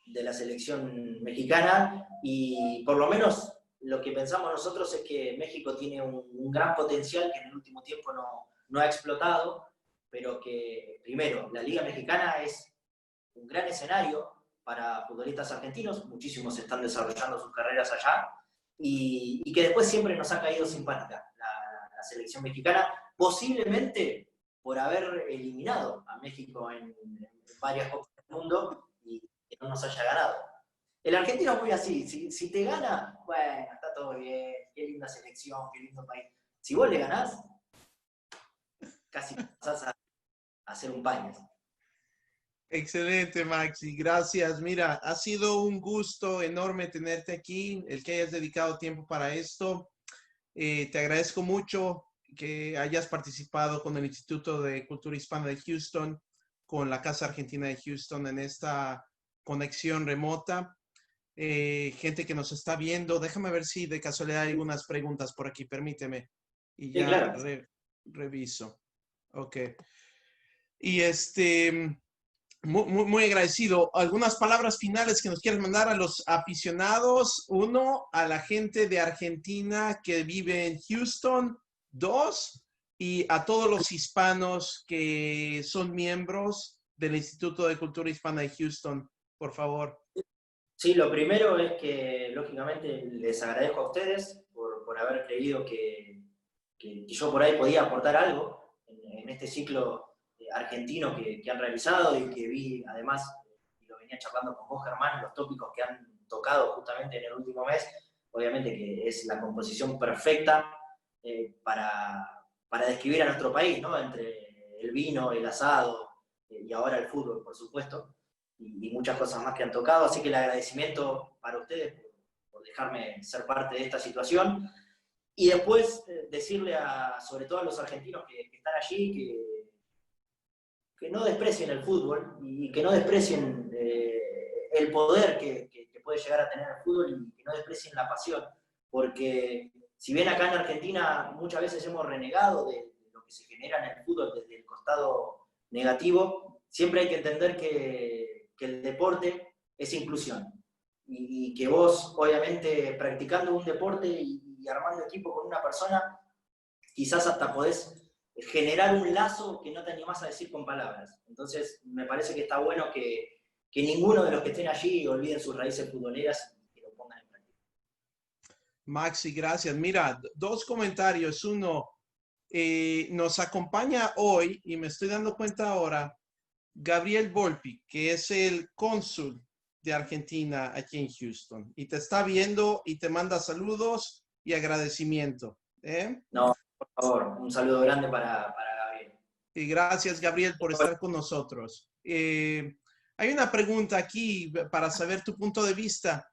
de la selección mexicana, y por lo menos lo que pensamos nosotros es que México tiene un gran potencial que en el último tiempo no ha explotado, pero que, primero, la Liga Mexicana es un gran escenario para futbolistas argentinos, muchísimos están desarrollando sus carreras allá, y que después siempre nos ha caído simpática la selección mexicana, posiblemente por haber eliminado a México en varias Copas del Mundo y que no nos haya ganado. El argentino es muy así, si te gana, bueno, está todo bien, qué linda selección, qué lindo país. Si vos le ganás, casi pasás a hacer un paño. Excelente, Maxi. Gracias. Mira, ha sido un gusto enorme tenerte aquí, el que hayas dedicado tiempo para esto. Te agradezco mucho que hayas participado con el Instituto de Cultura Hispana de Houston, con la Casa Argentina de Houston en esta conexión remota. Gente que nos está viendo, déjame ver si de casualidad hay algunas preguntas por aquí, permíteme. Y Sí, ya claro. reviso. Ok. Y muy agradecido. ¿Algunas palabras finales que nos quieras mandar a los aficionados? Uno, a la gente de Argentina que vive en Houston. Dos, y a todos los hispanos que son miembros del Instituto de Cultura Hispana de Houston, por favor. Sí, lo primero es que, lógicamente, les agradezco a ustedes por haber creído que yo por ahí podía aportar algo en este ciclo argentino que han realizado y que vi, además, y lo venía charlando con vos, Germán, los tópicos que han tocado justamente en el último mes, obviamente que es la composición perfecta para describir a nuestro país, ¿no? Entre el vino, el asado y ahora el fútbol, por supuesto. Y muchas cosas más que han tocado, así que el agradecimiento para ustedes por dejarme ser parte de esta situación. Y después decirle sobre todo a los argentinos que están allí que no desprecien el fútbol y que no desprecien el poder que puede llegar a tener el fútbol y que no desprecien la pasión, porque si bien acá en Argentina muchas veces hemos renegado de lo que se genera en el fútbol desde el costado negativo, siempre hay que entender que el deporte es inclusión y que vos, obviamente, practicando un deporte y armando equipo con una persona, quizás hasta podés generar un lazo que no te animás a decir con palabras. Entonces, me parece que está bueno que ninguno de los que estén allí olviden sus raíces futboleras y que lo pongan en práctica. Maxi, gracias. Mira, dos comentarios. Uno, nos acompaña hoy, y me estoy dando cuenta ahora, Gabriel Volpi, que es el cónsul de Argentina aquí en Houston. Y te está viendo y te manda saludos y agradecimiento. No, por favor, un saludo grande para Gabriel. Y gracias, Gabriel, por estar con nosotros. Hay una pregunta aquí para saber tu punto de vista.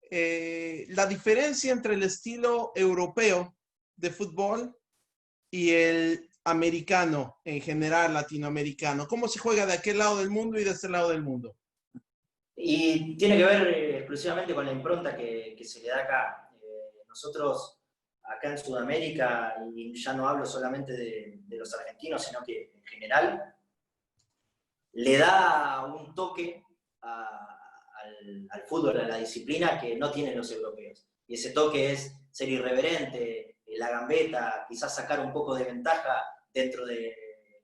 La diferencia entre el estilo europeo de fútbol y el americano en general, latinoamericano. ¿Cómo se juega de aquel lado del mundo y de este lado del mundo? Y tiene que ver exclusivamente con la impronta que se le da acá. Nosotros, acá en Sudamérica, y ya no hablo solamente de los argentinos, sino que en general, le da un toque al fútbol, a la disciplina que no tienen los europeos. Y ese toque es ser irreverente, la gambeta, quizás sacar un poco de ventaja dentro de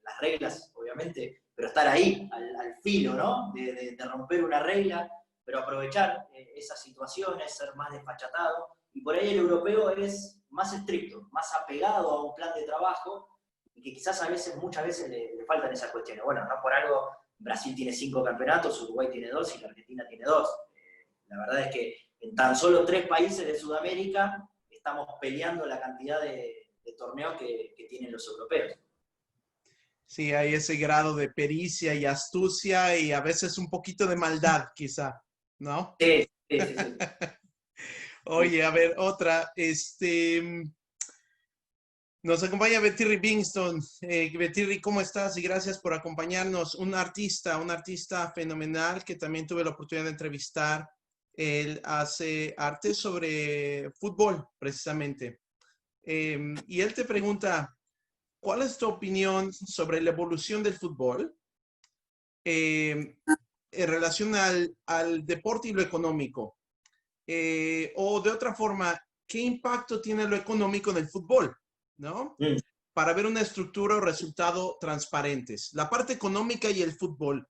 las reglas, obviamente, pero estar ahí, al filo, ¿no? De romper una regla, pero aprovechar esas situaciones, ser más desfachatado. Y por ahí el europeo es más estricto, más apegado a un plan de trabajo, y que quizás muchas veces le faltan esas cuestiones. Bueno, no por algo Brasil tiene 5 campeonatos, Uruguay tiene 2 y la Argentina tiene 2. La verdad es que en tan solo 3 países de Sudamérica estamos peleando la cantidad de torneos que tienen los europeos. Sí, hay ese grado de pericia y astucia y a veces un poquito de maldad, quizá, ¿no? Sí, sí, sí, sí. Oye, a ver, otra. Nos acompaña Betirri Bingston. Betirri, ¿cómo estás? Y gracias por acompañarnos. Un artista fenomenal que también tuve la oportunidad de entrevistar. Él hace arte sobre fútbol, precisamente. Y él te pregunta, ¿cuál es tu opinión sobre la evolución del fútbol en relación al deporte y lo económico? O de otra forma, ¿qué impacto tiene lo económico en el fútbol? ¿No? para ver una estructura o resultado transparentes. La parte económica y el fútbol.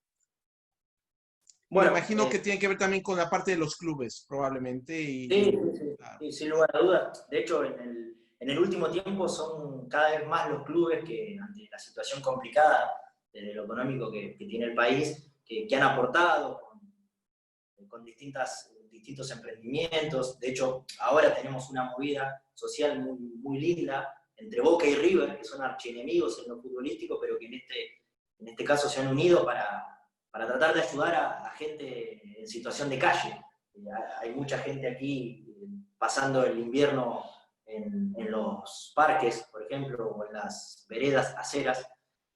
Bueno, Me imagino que tiene que ver también con la parte de los clubes, probablemente. sí, sí, sí, Claro. sí, sin lugar a dudas. De hecho, en el último tiempo son cada vez más los clubes que, ante la situación complicada de lo económico que tiene el país, que han aportado con distintos emprendimientos. De hecho, ahora tenemos una movida social muy linda entre Boca y River, que son archienemigos en lo futbolístico, pero que en este caso se han unido para tratar de ayudar a gente en situación de calle. Hay mucha gente aquí pasando el invierno en los parques, por ejemplo, o en las veredas, aceras,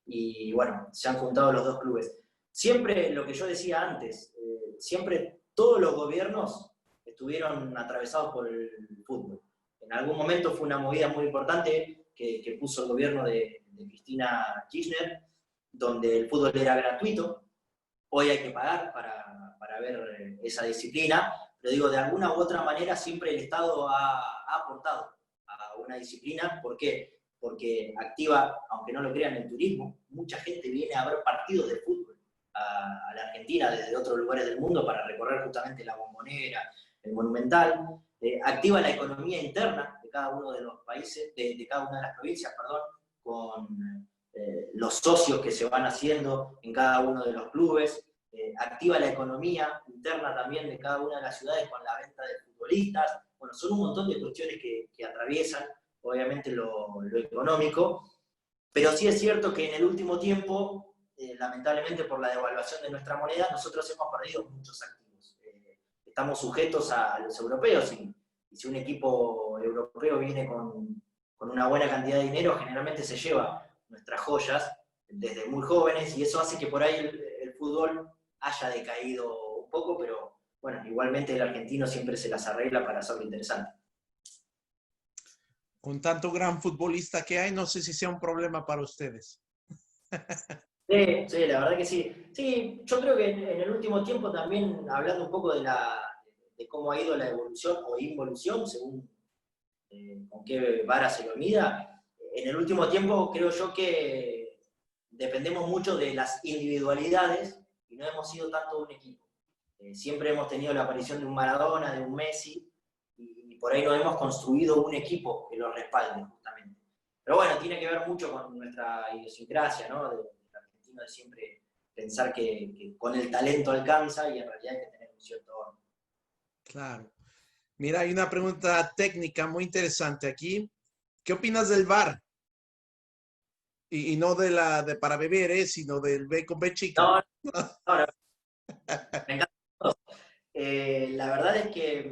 y bueno, se han juntado los dos clubes. Siempre lo que yo decía antes, siempre todos los gobiernos estuvieron atravesados por el fútbol. En algún momento fue una movida muy importante que puso el gobierno de Cristina Kirchner, donde el fútbol era gratuito. Hoy hay que pagar para ver esa disciplina, pero digo, de alguna u otra manera siempre el Estado ha aportado a una disciplina. ¿Por qué? Porque activa, aunque no lo crean, el turismo. Mucha gente viene a ver partidos de fútbol a la Argentina desde otros lugares del mundo para recorrer justamente la Bombonera, el Monumental. Activa la economía interna de cada uno de los países, de cada una de las provincias, perdón, con los socios que se van haciendo en cada uno de los clubes. Activa la economía interna también de cada una de las ciudades con la venta de futbolistas. Bueno, son un montón de cuestiones que atraviesan, obviamente, lo económico, pero sí es cierto que en el último tiempo, lamentablemente por la devaluación de nuestra moneda, nosotros hemos perdido muchos activos. Estamos sujetos a los europeos y si un equipo europeo viene con una buena cantidad de dinero, generalmente se lleva nuestras joyas desde muy jóvenes, y eso hace que por ahí el fútbol haya decaído un poco, pero bueno, igualmente el argentino siempre se las arregla para hacerlo interesante. Con tanto gran futbolista que hay, no sé si sea un problema para ustedes. Sí, sí, la verdad que sí. Sí, yo creo que en el último tiempo también, hablando un poco de cómo ha ido la evolución o involución, según con qué vara se lo mida, en el último tiempo creo yo que dependemos mucho de las individualidades y no hemos sido tanto un equipo. Siempre hemos tenido la aparición de un Maradona, de un Messi, y por ahí no hemos construido un equipo que los respalde, justamente. Pero bueno, tiene que ver mucho con nuestra idiosincrasia, ¿no? Del argentino, de siempre pensar que con el talento alcanza, y en realidad hay que tener un cierto orden. Claro. Mira, hay una pregunta técnica muy interesante aquí. ¿Qué opinas del VAR? Y no de para beber, sino del B con B chica. No, no, no, me encanta. La verdad es que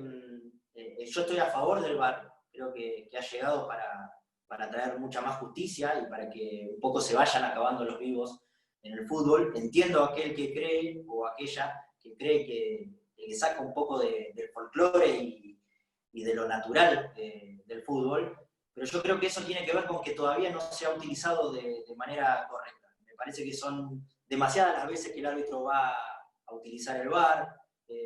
yo estoy a favor del VAR. Creo que ha llegado para traer mucha más justicia y para que un poco se vayan acabando los vivos en el fútbol. Entiendo a aquel que cree, o aquella que cree que saca un poco del folclore y de lo natural del fútbol, pero yo creo que eso tiene que ver con que todavía no se ha utilizado de manera correcta. Me parece que son demasiadas las veces que el árbitro va a utilizar el VAR,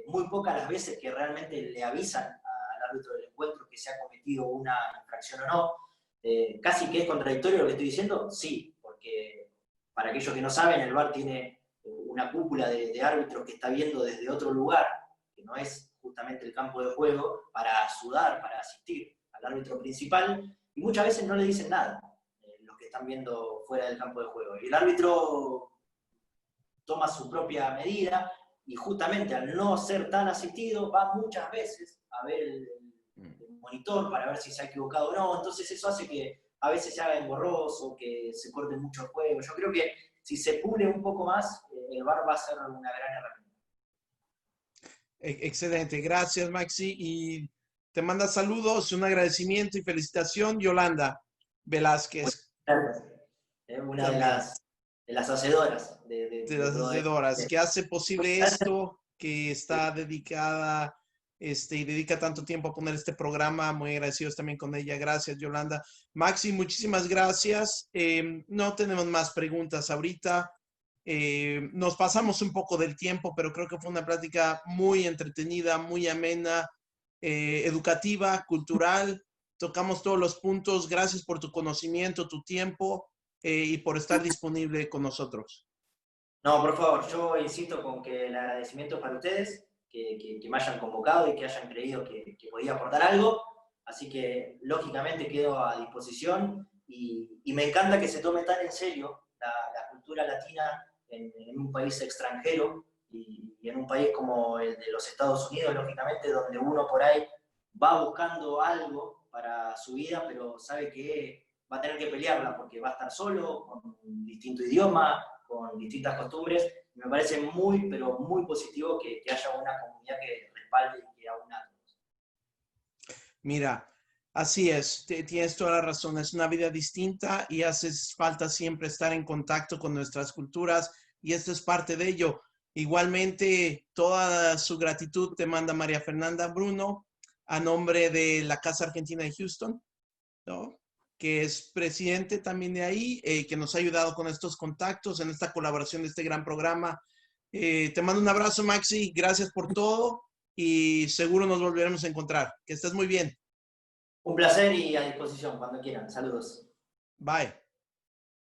muy pocas las veces que realmente le avisan al árbitro del encuentro que se ha cometido una infracción o no. Casi que es contradictorio lo que estoy diciendo, sí, porque para aquellos que no saben, el VAR tiene una cúpula de árbitros que está viendo desde otro lugar, que no es justamente el campo de juego, para ayudar, para asistir al árbitro principal, y muchas veces no le dicen nada los que están viendo fuera del campo de juego. Y el árbitro toma su propia medida, y justamente al no ser tan asistido, va muchas veces a ver el monitor para ver si se ha equivocado o no. Entonces eso hace que a veces se haga engorroso, que se corte mucho el juego. Yo creo que si se pule un poco más, el VAR va a ser una gran herramienta. Excelente, gracias Maxi. Y te manda saludos, un agradecimiento y felicitación, Yolanda Velázquez. Gracias. Una de las hacedoras De las todo hacedoras, esto. que hace posible esto, que está dedicada y dedica tanto tiempo a poner este programa. Muy agradecidos también con ella. Gracias, Yolanda. Maxi, muchísimas gracias. No tenemos más preguntas ahorita. Nos pasamos un poco del tiempo, pero creo que fue una plática muy entretenida, muy amena, educativa, cultural. tocamos todos los puntos. Gracias por tu conocimiento, tu tiempo y por estar disponible con nosotros. No, por favor, yo insisto con que el agradecimiento es para ustedes, que me hayan convocado y que hayan creído que podía aportar algo. Así que, lógicamente, quedo a disposición y me encanta que se tome tan en serio la cultura latina en un país extranjero y en un país como el de los Estados Unidos, lógicamente, donde uno por ahí va buscando algo para su vida, pero sabe que va a tener que pelearla porque va a estar solo, con un distinto idioma, con distintas costumbres. Me parece muy, pero muy positivo que haya una comunidad que respalde y que aúna a todos. Mira, así es, tienes toda la razón, es una vida distinta y hace falta siempre estar en contacto con nuestras culturas y esto es parte de ello. Igualmente, toda su gratitud te manda María Fernanda Bruno a nombre de la Casa Argentina de Houston, ¿no? Que es presidente también de ahí, que nos ha ayudado con estos contactos en esta colaboración de este gran programa. Te mando un abrazo, Maxi, gracias por todo y seguro nos volveremos a encontrar. Que estés muy bien. Un placer y a disposición cuando quieran. Saludos. Bye.